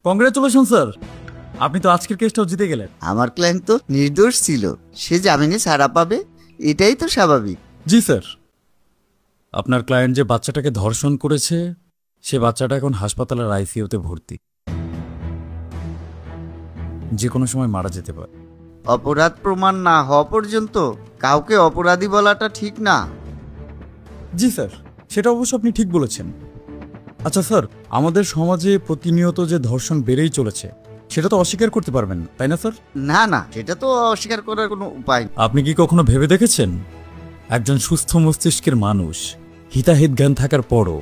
Congratulation sir, আপনি তো আজকের কেসটাও জিতে গেলেন। আমার ক্লায়েন্ট তো নির্দোষ ছিল, সে জামিনে ছাড়া পাবে, এটাই তো স্বাভাবিক। জি স্যার, আপনার ক্লায়েন্ট যে বাচ্চাটাকে ধর্ষণ করেছে সে বাচ্চাটা এখন হাসপাতালের আইসিইউতে ভর্তি, যে কোনো সময় মারা যেতে পারে। অপরাধ প্রমাণ না হওয়া পর্যন্ত কাউকে অপরাধী বলাটা ঠিক না। জি স্যার, সেটা অবশ্য আপনি ঠিক বলেছেন। আচ্ছা স্যার, আমাদের সমাজে প্রতিনিয়ত যে ধর্ষণ বেড়েই চলেছে সেটা তো অস্বীকার করতে পারবেন না, তাই না স্যার? না না, সেটা তো অস্বীকার করার কোনো উপায়। আপনি কি কখনো ভেবে দেখেছেন একজন সুস্থ মস্তিষ্কের মানুষ হিতাহিত জ্ঞান থাকার পরও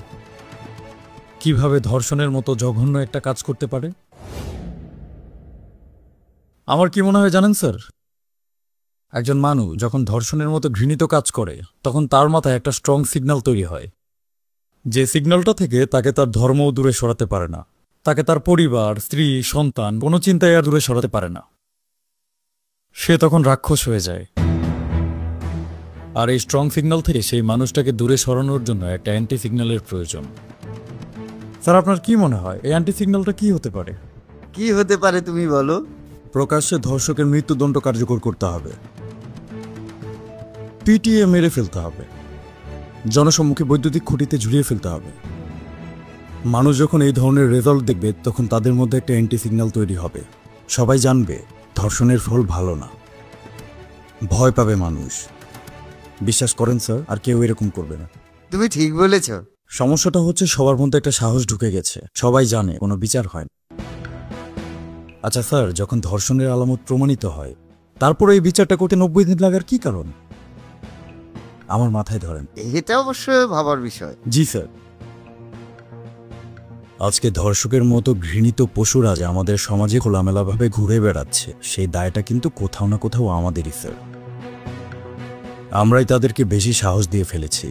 কিভাবে ধর্ষণের মতো জঘন্য একটা কাজ করতে পারে? আমার কি মনে হয় জানেন স্যার, একজন মানুষ যখন ধর্ষণের মতো ঘৃণিত কাজ করে তখন তার মাথায় একটা স্ট্রং সিগন্যাল তৈরি হয়, যে সিগন্যালটা থেকে তাকে তার ধর্মও দূরে সরাতে পারে না, তাকে তার পরিবার, স্ত্রী, সন্তান কোনো চিন্তায় আর দূরে সরাতে পারে না। সে তখন রাক্ষস হয়ে যায়। আর এই স্ট্রং সিগন্যাল থেকে সেই মানুষটাকে দূরে সরানোর জন্য একটা অ্যান্টি সিগন্যালের প্রয়োজন। স্যার, আপনার কি মনে হয় এই অ্যান্টি সিগন্যালটা কি হতে পারে? কি হতে পারে তুমি বলো? প্রকাশ্যে ধর্ষকের মৃত্যুদণ্ড কার্যকর করতে হবে, পিটিএ মেরে ফেলতে হবে, জনসম্মুখে বৈদ্যুতিক খুঁটিতে ঝুলিয়ে ফেলতে হবে। মানুষ যখন এই ধরনের রেজাল্ট দেখবে তখন তাদের মধ্যে একটা অ্যান্টি সিগন্যাল তৈরি হবে, সবাই জানবে ধর্ষণের ফল ভালো না, ভয় পাবে মানুষ। বিশ্বাস করেন স্যার, আর কেউ এরকম করবে না। তুমি ঠিক বলেছ। সমস্যাটা হচ্ছে সবার মধ্যে একটা সাহস ঢুকে গেছে, সবাই জানে কোনো বিচার হয় না। আচ্ছা স্যার, যখন ধর্ষণের আলামত প্রমাণিত হয় তারপরে এই বিচারটা করতে 90 দিন লাগার কি কারণ? আমার মাথায় ধরেন। এটা অবশ্যই ভাবার বিষয়। জি স্যার, আজকে ধর্ষকের মতো ঘৃণিত পশুরা যে আমাদের সমাজে খোলামেলাভাবে ঘুরে বেড়াচ্ছে, সেই দায়টা কিন্তু কোথাও না কোথাও আমাদেরই স্যার। আমরাই তাদেরকে বেশি সাহস দিয়ে ফেলেছি।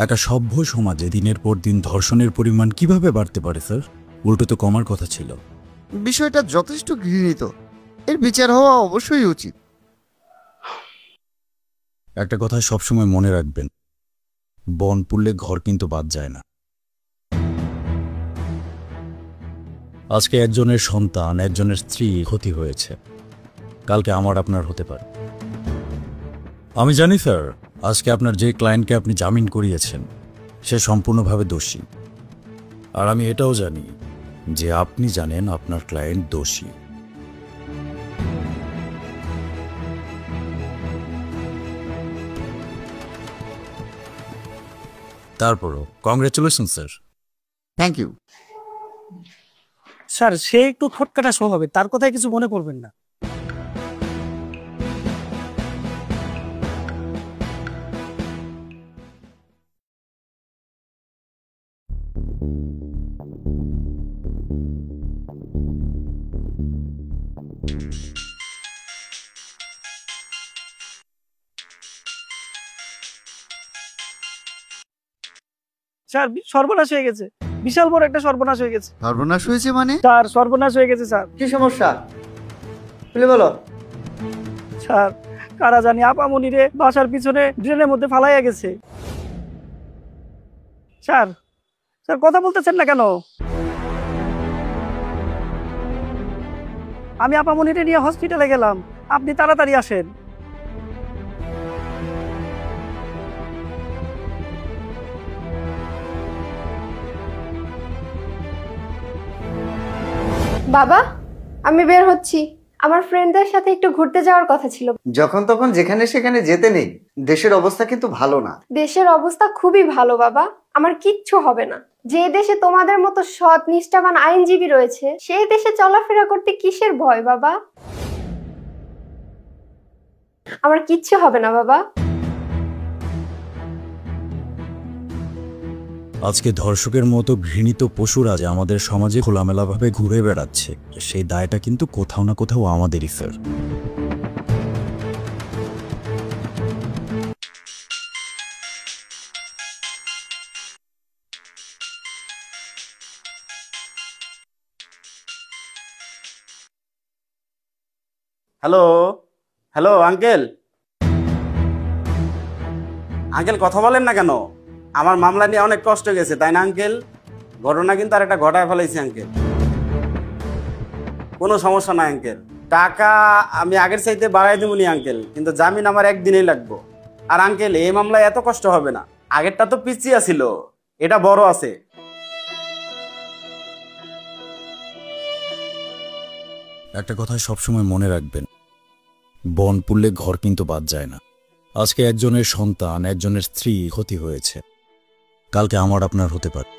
একটা সভ্য সমাজে দিনের পর দিন ধর্ষণের পরিমাণ কিভাবে বাড়তে পারে স্যার? উল্টো তো কমার কথা ছিল। বিষয়টা যথেষ্ট ঘৃণিত, এর বিচার হওয়া অবশ্যই উচিত। একটা কথা সবসময় মনে রাখবেন, বন পুড়লে ঘর কিন্তু বাদ যায় না। আজকে একজনের সন্তান, একজনের স্ত্রী ক্ষতি হয়েছে, কালকে আমার আপনার হতে পারে। আমি জানি স্যার, আজকে আপনার যে ক্লায়েন্টকে আপনি জামিন করিয়েছেন সে সম্পূর্ণভাবে দোষী, আর আমি এটাও জানি যে আপনি জানেন আপনার ক্লায়েন্ট দোষী। তারপরও congratulation sir. Thank you sir. সে একটু খটকাটা স্বভাবে, তার কথায় কিছু মনে করবেন না। স্যার, সর্বনাশ হয়ে গেছে, বিশাল বড় একটা সর্বনাশ হয়ে গেছে। সর্বনাশ হয়েছে মানে? স্যার, সর্বনাশ হয়ে গেছে স্যার। কি সমস্যা খুলে বলো। স্যার, কারা জানি আপামনিরে বাসার পিছনে ড্রেনের মধ্যে ফালাইয়া গেছে। স্যার, স্যার কথা বলতেছেন না কেন? আমি আপামনিরে নিয়ে হসপিটালে গেলাম, আপনি তাড়াতাড়ি আসেন। বাবা, আমি বের হচ্ছি, আমার ফ্রেন্ডদের সাথে একটু ঘুরতে যাওয়ার কথা ছিল। যখন তখন যেখানে সেখানে যেতে নেই, দেশের অবস্থা কিন্তু ভালো না। দেশের অবস্থা খুবই ভালো বাবা, আমার কিচ্ছু হবে না। যে দেশে তোমাদের মতো সৎ নিষ্ঠাবান আইনজীবী রয়েছে সেই দেশে চলাফেরা করতে কিসের ভয় বাবা? আমার কিচ্ছু হবে না বাবা। আজকে ধর্ষকের মতো ঘৃণিত পশুরা যে আমাদের সমাজে খোলামেলাভাবে ঘুরে বেড়াচ্ছে, সেই দায়টা কিন্তু কোথাও না কোথাও আমাদেরই sir. Hello hello uncle, uncle কথা বলেন না কেন? আমার মামলা নিয়ে অনেক কষ্ট গেছে তাই না আঙ্কেল? ঘটনা কিন্তু আর একটা ঘটায় ফেলাইছি আঙ্কেল। কোনো সমস্যা নাই আঙ্কেল, টাকা আমি আগের চাইতে বাড়াই দেবনি আঙ্কেল, কিন্তু জামিন আমার একদিনেই লাগবো। আর আঙ্কেল এই মামলায় এত কষ্ট হবে না, আগেরটা তো পিছিয়ে ছিল, এটা বড় আছে। একটা কথা সবসময় মনে রাখবেন, বন পুড়লে ঘর কিন্তু বাদ যায় না। আজকে একজনের সন্তান, একজনের স্ত্রী ক্ষতি হয়েছে, কালকে আমার আপনার হতে পারে।